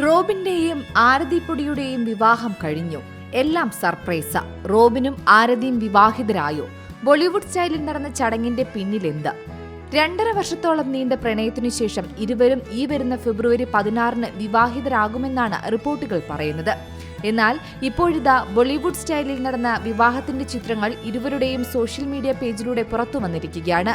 റോബിന്റെയും ആരതിപ്പൊടിയുടെയും വിവാഹം കഴിഞ്ഞു. എല്ലാം സർപ്രൈസ. റോബിനും ആരതിയും വിവാഹിതരായോ? ബോളിവുഡ് സ്റ്റൈലിൽ നടന്ന ചടങ്ങിന്റെ പിന്നിലെന്ത്? 2.5 വർഷത്തോളം നീണ്ട പ്രണയത്തിനു ശേഷം ഇരുവരും ഈ വരുന്ന ഫെബ്രുവരി 16 വിവാഹിതരാകുമെന്നാണ് റിപ്പോർട്ടുകൾ പറയുന്നത്. എന്നാൽ ഇപ്പോഴിതാ ബോളിവുഡ് സ്റ്റൈലിൽ നടന്ന വിവാഹത്തിന്റെ ചിത്രങ്ങൾ ഇരുവരുടെയും സോഷ്യൽ മീഡിയ പേജിലൂടെ പുറത്തു വന്നിരിക്കുകയാണ്.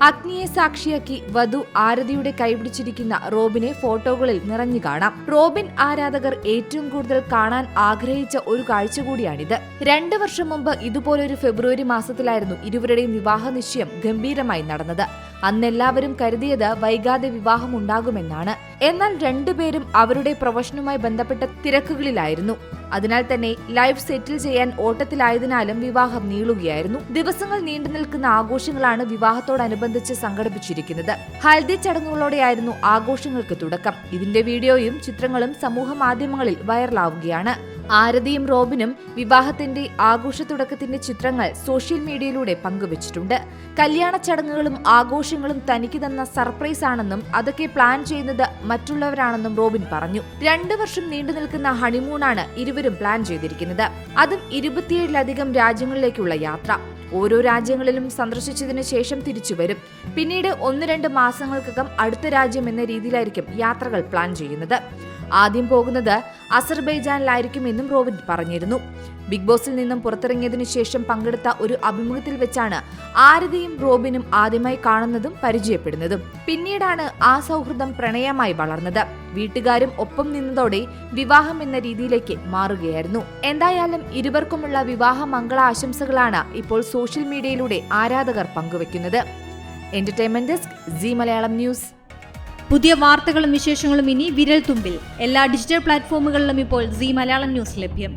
അഗ്നിയെ സാക്ഷിയാക്കി വധു ആരതിയുടെ കൈപിടിച്ചിരിക്കുന്ന റോബിനെ ഫോട്ടോകളിൽ നിറഞ്ഞു കാണാം. റോബിൻ ആരാധകർ ഏറ്റവും കൂടുതൽ കാണാൻ ആഗ്രഹിച്ച ഒരു കാഴ്ച കൂടിയാണിത്. 2 വർഷം മുമ്പ് ഇതുപോലൊരു ഫെബ്രുവരി മാസത്തിലായിരുന്നു ഇരുവരുടെയും വിവാഹ നിശ്ചയം ഗംഭീരമായി നടന്നത്. അന്നെല്ലാവരും കരുതിയത് വൈകാതെ വിവാഹം ഉണ്ടാകുമെന്നാണ്. എന്നാൽ രണ്ടുപേരും അവരുടെ പ്രൊഫഷനുമായി ബന്ധപ്പെട്ട തിരക്കുകളിലായിരുന്നു. അതിനാൽ തന്നെ ലൈഫ് സെറ്റിൽ ചെയ്യാൻ ഓട്ടത്തിലായതിനാലും വിവാഹം നീളുകയായിരുന്നു. ദിവസങ്ങൾ നീണ്ടു നിൽക്കുന്ന ആഘോഷങ്ങളാണ് വിവാഹത്തോടനുബന്ധിച്ച് സംഘടിപ്പിച്ചിരിക്കുന്നത്. ഹൽദി ചടങ്ങുകളോടെയായിരുന്നു ആഘോഷങ്ങൾക്ക് തുടക്കം. ഇതിന്റെ വീഡിയോയും ചിത്രങ്ങളും സമൂഹ മാധ്യമങ്ങളിൽ വൈറലാവുകയാണ്. ആരതിയും റോബിനും വിവാഹത്തിന്റെ ആഘോഷ തുടക്കത്തിന്റെ ചിത്രങ്ങൾ സോഷ്യൽ മീഡിയയിലൂടെ പങ്കുവച്ചിട്ടുണ്ട്. കല്യാണ ചടങ്ങുകളും ആഘോഷങ്ങളും തനിക്ക് തന്ന സർപ്രൈസ് ആണെന്നും അതൊക്കെ പ്ലാൻ ചെയ്യുന്നത് മറ്റുള്ളവരാണെന്നും റോബിൻ പറഞ്ഞു. 2 വർഷം നീണ്ടു നിൽക്കുന്ന ഹണിമൂണാണ് ഇരുവരും പ്ലാൻ ചെയ്തിരിക്കുന്നത്. അതും 27ലധികം രാജ്യങ്ങളിലേക്കുള്ള യാത്ര. ഓരോ രാജ്യങ്ങളിലും സന്ദർശിച്ചതിനു ശേഷം തിരിച്ചുവരും. പിന്നീട് 1-2 മാസങ്ങൾക്കകം അടുത്ത രാജ്യം എന്ന രീതിയിലായിരിക്കും യാത്രകൾ പ്ലാൻ ചെയ്യുന്നത്. ആദ്യം പോകുന്നത് അസർബൈജാനിലായിരിക്കുമെന്നും റോബിൻ പറഞ്ഞിരുന്നു. ബിഗ് ബോസിൽ നിന്നും പുറത്തിറങ്ങിയതിനു ശേഷം പങ്കെടുത്ത ഒരു അഭിമുഖത്തിൽ വെച്ചാണ് ആരതിയും റോബിനും ആദ്യമായി കാണുന്നതും പരിചയപ്പെടുന്നതും. പിന്നീടാണ് ആ സൗഹൃദം പ്രണയമായി വളർന്നത്. വീട്ടുകാരും ഒപ്പം നിന്നതോടെ വിവാഹം എന്ന രീതിയിലേക്ക് മാറുകയായിരുന്നു. എന്തായാലും ഇരുവർക്കുമുള്ള വിവാഹ മംഗളാശംസകളാണ് ഇപ്പോൾ സോഷ്യൽ മീഡിയയിലൂടെ ആരാധകർ പങ്കുവെക്കുന്നത്. Entertainment desk, Zee Malayalam news. പുതിയ വാർത്തകളും വിശേഷങ്ങളും ഇനി വിരൽ തുമ്പിൽ. എല്ലാ ഡിജിറ്റൽ പ്ലാറ്റ്ഫോമുകളിലും ഇപ്പോൾ സീ മലയാളം ന്യൂസ് ലഭ്യം.